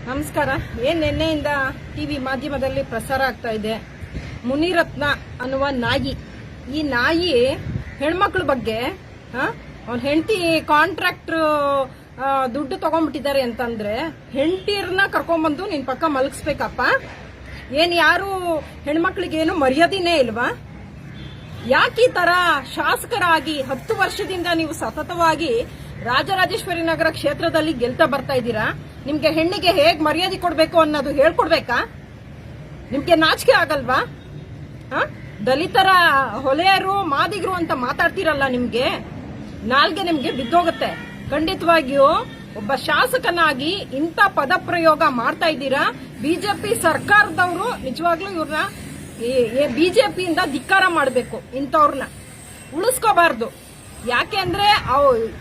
ನಮಸ್ಕಾರ. ನಿನ್ನೆಯಿಂದ ಟಿವಿ ಮಾಧ್ಯಮದಲ್ಲಿ ಪ್ರಸಾರ ಆಗ್ತಾ ಇದೆ ಮುನಿರತ್ನ ಅನ್ನುವ ನಾಯಿ. ಈ ನಾಯಿ ಹೆಣ್ಮಕ್ಳ ಬಗ್ಗೆ ಅವ್ನ ಹೆಂಡತಿ ಕಾಂಟ್ರಾಕ್ಟರ್ ದುಡ್ಡು ತಗೊಂಡ್ಬಿಟ್ಟಿದ್ದಾರೆ ಅಂತಂದ್ರೆ ಹೆಂಡತಿಯರನ್ನ ಕರ್ಕೊಂಡ್ಬಂದು ನಿನ್ ಪಕ್ಕ ಮಲಗಿಸ್ಬೇಕಪ್ಪ. ಯಾರು ಹೆಣ್ಮಕ್ಳಿಗೇನು ಮರ್ಯಾದಿನೇ ಇಲ್ವಾ? ಯಾಕೆ ಈ ತರ ಶಾಸಕರಾಗಿ 10 ವರ್ಷದಿಂದ ನೀವು ಸತತವಾಗಿ ರಾಜರಾಜೇಶ್ವರಿ ನಗರ ಕ್ಷೇತ್ರದಲ್ಲಿ ಗೆಲ್ತಾ ಬರ್ತಾ ಇದ್ದೀರಾ? ನಿಮ್ಗೆ ಹೆಣ್ಣಿಗೆ ಹೇಗ್ ಮರ್ಯಾದೆ ಕೊಡ್ಬೇಕು ಅನ್ನೋದು ಹೇಳ್ಕೊಡ್ಬೇಕಾ? ನಿಮ್ಗೆ ನಾಚಿಕೆ ಆಗಲ್ವಾ? ದಲಿತರ ಹೊಲೆಯರು ಮಾದಿಗರು ಅಂತ ಮಾತಾಡ್ತಿರಲ್ಲ, ನಿಮ್ಗೆ ನಾಲ್ಗೆ ನಿಮ್ಗೆ ಬಿದ್ದೋಗುತ್ತೆ. ಖಂಡಿತವಾಗಿಯೂ ಒಬ್ಬ ಶಾಸಕನಾಗಿ ಇಂಥ ಪದ ಪ್ರಯೋಗ ಮಾಡ್ತಾ ಇದ್ದೀರಾ. ಬಿಜೆಪಿ ಸರ್ಕಾರದವರು ನಿಜವಾಗ್ಲೂ ಇವ್ರನ್ನ ಬಿಜೆಪಿಯಿಂದ ಧಿಕ್ಕಾರ ಮಾಡಬೇಕು. ಇಂಥವ್ರನ್ನ ಉಳಿಸ್ಕೋಬಾರ್ದು. ಯಾಕೆ ಅಂದ್ರೆ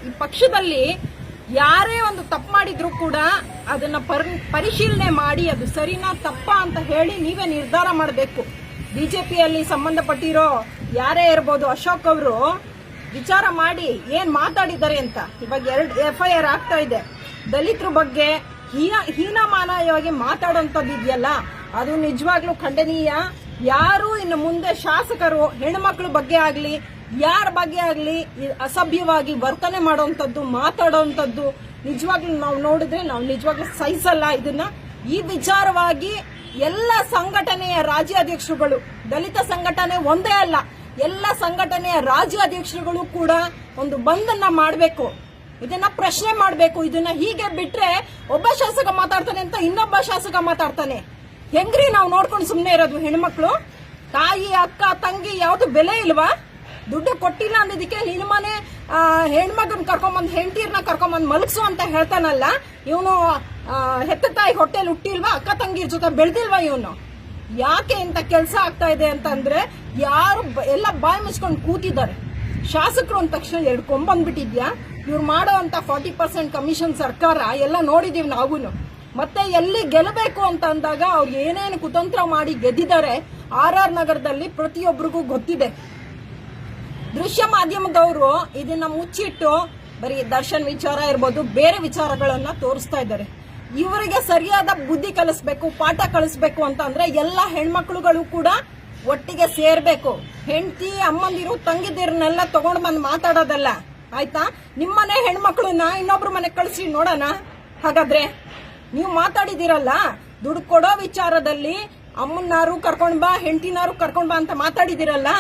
ಈ ಪಕ್ಷದಲ್ಲಿ ಯಾರೇ ಒಂದು ತಪ್ಪು ಮಾಡಿದ್ರು ಕೂಡ ಅದನ್ನ ಪರಿಶೀಲನೆ ಮಾಡಿ ಅದು ಸರಿನಾ ತಪ್ಪಾ ಅಂತ ಹೇಳಿ ನೀವೇ ನಿರ್ಧಾರ ಮಾಡಬೇಕು. ಬಿಜೆಪಿಯಲ್ಲಿ ಸಂಬಂಧಪಟ್ಟಿರೋ ಯಾರೇ ಇರ್ಬೋದು, ಅಶೋಕ್ ಅವರು ವಿಚಾರ ಮಾಡಿ ಏನ್ ಮಾತಾಡಿದ್ದಾರೆ ಅಂತ ಇವಾಗ 2 FIR ಆಗ್ತಾ ಇದೆ. ದಲಿತರ ಬಗ್ಗೆ ಹೀನಮಾನವಾಗಿ ಮಾತಾಡೋಂಥದ್ದು ಇದೆಯಲ್ಲ, ಅದು ನಿಜವಾಗ್ಲೂ ಖಂಡನೀಯ. ಯಾರು ಇನ್ನು ಮುಂದೆ ಶಾಸಕರು ಹೆಣ್ಮಕ್ಳ ಬಗ್ಗೆ ಆಗ್ಲಿ ಯಾರ ಬಗ್ಗೆ ಆಗ್ಲಿ ಅಸಭ್ಯವಾಗಿ ವರ್ತನೆ ಮಾಡೋಂಥದ್ದು ಮಾತಾಡೋಂಥದ್ದು ನಿಜವಾಗ್ಲೂ ನಾವು ನೋಡಿದ್ರೆ ನಾವು ನಿಜವಾಗ್ಲೂ ಸಹಿಸಲ್ಲ ಇದನ್ನ. ಈ ವಿಚಾರವಾಗಿ ಎಲ್ಲ ಸಂಘಟನೆಯ ರಾಜ್ಯಾಧ್ಯಕ್ಷರುಗಳು, ದಲಿತ ಸಂಘಟನೆ ಒಂದೇ ಅಲ್ಲ, ಎಲ್ಲ ಸಂಘಟನೆಯ ರಾಜ್ಯಾಧ್ಯಕ್ಷರುಗಳು ಕೂಡ ಒಂದು ಬಂದನ್ನ ಮಾಡಬೇಕು. ಇದನ್ನ ಪ್ರಶ್ನೆ ಮಾಡಬೇಕು. ಇದನ್ನ ಹೀಗೆ ಬಿಟ್ರೆ ಒಬ್ಬ ಶಾಸಕ ಮಾತಾಡ್ತಾನೆ ಅಂತ ಇನ್ನೊಬ್ಬ ಶಾಸಕ ಮಾತಾಡ್ತಾನೆ. ಹೆಂಗ್ರಿ ನಾವು ನೋಡ್ಕೊಂಡು ಸುಮ್ನೆ ಇರೋದು? ಹೆಣ್ಮಕ್ಳು, ತಾಯಿ, ಅಕ್ಕ, ತಂಗಿ ಯಾವ್ದು ಬೆಲೆ ಇಲ್ವಾ? ದುಡ್ಡು ಕೊಟ್ಟಿಲ್ಲ ಅನ್ನೋದಕ್ಕೆ ನಿನ್ನ ಮನೆ ಹೆಣ್ಮಗನ್ ಕರ್ಕೊಂಬಂದ್ ಹೆಂಡತಿರ್ನ ಕರ್ಕೊಂಬಂದ್ ಮಲಗಿಸು ಅಂತ ಹೇಳ್ತಾನಲ್ಲ. ಇವನು ಹೆತ್ತ ತಾಯಿ ಹೊಟ್ಟೆಲಿ ಹುಟ್ಟಿಲ್ವಾ? ಅಕ್ಕ ತಂಗಿರ್ ಜೊತೆ ಬೆಳೆದಿಲ್ವಾ? ಇವನು ಯಾಕೆ ಇಂತ ಕೆಲಸ ಆಗ್ತಾ ಇದೆ ಅಂತಂದ್ರೆ ಯಾರು ಎಲ್ಲ ಬಾಯಿ ಮುಚ್ಕೊಂಡು ಕೂತಿದ್ದಾರೆ. ಶಾಸಕರು ಅಂದ ತಕ್ಷಣ 2 ಕೊಂಬಂದ್ಬಿಟ್ಟಿದ್ಯಾ? ಇವ್ರು ಮಾಡೋ ಅಂತ 40% ಕಮಿಷನ್ ಸರ್ಕಾರ ಎಲ್ಲ ನೋಡಿದೀವಿ ನಾವು. ಮತ್ತೆ ಎಲ್ಲಿ ಗೆಲ್ಲಬೇಕು ಅಂತ ಅಂದಾಗ ಅವ್ರು ಏನೇನು ಕುತಂತ್ರ ಮಾಡಿ ಗೆದ್ದಿದ್ದಾರೆ RR ನಗರದಲ್ಲಿ ಪ್ರತಿಯೊಬ್ಬರಿಗೂ ಗೊತ್ತಿದೆ. ದೃಶ್ಯ ಮಾಧ್ಯಮದವರು ಇದನ್ನ ಮುಚ್ಚಿಟ್ಟು ಬರೀ ದರ್ಶನ್ ವಿಚಾರ ಇರ್ಬೋದು, ಬೇರೆ ವಿಚಾರಗಳನ್ನ ತೋರಿಸ್ತಾ ಇದ್ದಾರೆ. ಇವರಿಗೆ ಸರಿಯಾದ ಬುದ್ಧಿ ಕಲಿಸ್ಬೇಕು, ಪಾಠ ಕಲಿಸ್ಬೇಕು ಅಂತ ಅಂದ್ರೆ ಎಲ್ಲ ಹೆಣ್ಮಕ್ಳುಗಳು ಕೂಡ ಒಟ್ಟಿಗೆ ಸೇರ್ಬೇಕು. ಹೆಂಡತಿ, ಅಮ್ಮಂದಿರು, ತಂಗಿದಿರನ್ನೆಲ್ಲ ತಗೊಂಡ್ ಬಂದ್ ಮಾತಾಡೋದಲ್ಲ, ಆಯ್ತಾ? ನಿಮ್ಮನೆ ಹೆಣ್ಮಕ್ಳನ್ನ ಇನ್ನೊಬ್ರು ಮನೆ ಕಳಿಸಿ ನೋಡೋಣ. ಹಾಗಾದ್ರೆ ನೀವು ಮಾತಾಡಿದಿರಲ್ಲ, ದುಡ್ಡು ಕೊಡೋ ವಿಚಾರದಲ್ಲಿ ಅಮ್ಮನಾರು ಕರ್ಕೊಂಡ್ ಬಾ, ಹೆಂಡತಿನಾರು ಕರ್ಕೊಂಡ್ ಬಾ ಅಂತ ಮಾತಾಡಿದಿರಲ್ಲ.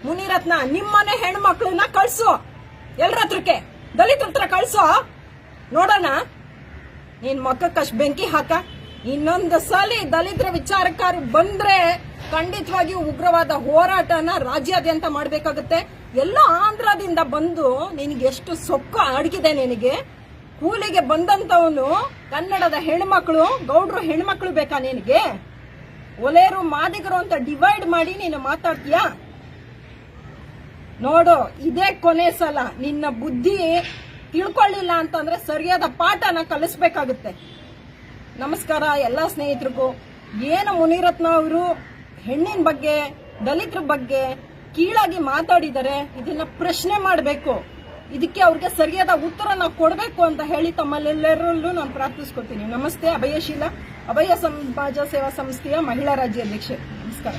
ಮುನಿರತ್ನ, ನಿಮ್ಮನೆ ಹೆಣ್ಮಕ್ಳನ್ನ ಕಳ್ಸು, ಎಲ್ರ ಹತ್ರಕ್ಕೆ, ದಲಿತರ ಹತ್ರ ಕಳ್ಸೋ ನೋಡೋಣ. ನೀನ್ ಮಕ್ಕಕ್ಕಷ್ಟು ಬೆಂಕಿ ಹಾಕ. ಇನ್ನೊಂದು ಸಲ ದಲಿತರ ವಿಚಾರಕ್ಕಾರು ಬಂದ್ರೆ ಖಂಡಿತವಾಗಿ ಉಗ್ರವಾದ ಹೋರಾಟನ ರಾಜ್ಯಾದ್ಯಂತ ಮಾಡ್ಬೇಕಾಗುತ್ತೆ. ಎಲ್ಲ ಆಂಧ್ರದಿಂದ ಬಂದು ನಿನಗೆ ಎಷ್ಟು ಸೊಕ್ಕ ಅಡಗಿದೆ. ನಿನಗೆ ಕೂಲಿಗೆ ಬಂದಂತವನು ಕನ್ನಡದ ಹೆಣ್ಮಕ್ಳು, ಗೌಡ್ರು ಹೆಣ್ಮಕ್ಳು ಬೇಕಾ ನಿನಗೆ? ಒಲೆಯರು ಮಾದಿಗರು ಅಂತ ಡಿವೈಡ್ ಮಾಡಿ ನೀನು ಮಾತಾಡ್ತೀಯಾ? ನೋಡು, ಇದೇ ಕೊನೆ ಸಲ. ನಿನ್ನ ಬುದ್ಧಿ ತಿಳ್ಕೊಳ್ಳಿಲ್ಲ ಅಂತಂದ್ರೆ ಸರಿಯಾದ ಪಾಠನ ಕಲಿಸ್ಬೇಕಾಗುತ್ತೆ. ನಮಸ್ಕಾರ ಎಲ್ಲ ಸ್ನೇಹಿತರಿಗೂ. ಏನು ಮುನಿರತ್ನ ಅವರು ಹೆಣ್ಣಿನ ಬಗ್ಗೆ, ದಲಿತರ ಬಗ್ಗೆ ಕೀಳಾಗಿ ಮಾತಾಡಿದರೆ ಇದನ್ನ ಪ್ರಶ್ನೆ ಮಾಡಬೇಕು. ಇದಕ್ಕೆ ಅವ್ರಿಗೆ ಸರಿಯಾದ ಉತ್ತರ ನಾವು ಕೊಡಬೇಕು ಅಂತ ಹೇಳಿ ತಮ್ಮಲ್ಲೆಲ್ಲರಲ್ಲೂ ನಾನು ಪ್ರಾರ್ಥಿಸ್ಕೊತೀನಿ. ನಮಸ್ತೆ. ಅಭಯಶೀಲ, ಅಭಯ ಸಮಾಜ ಸೇವಾ ಸಂಸ್ಥೆಯ ಮಹಿಳಾ ರಾಜ್ಯಾಧ್ಯಕ್ಷೆ. ನಮಸ್ಕಾರ.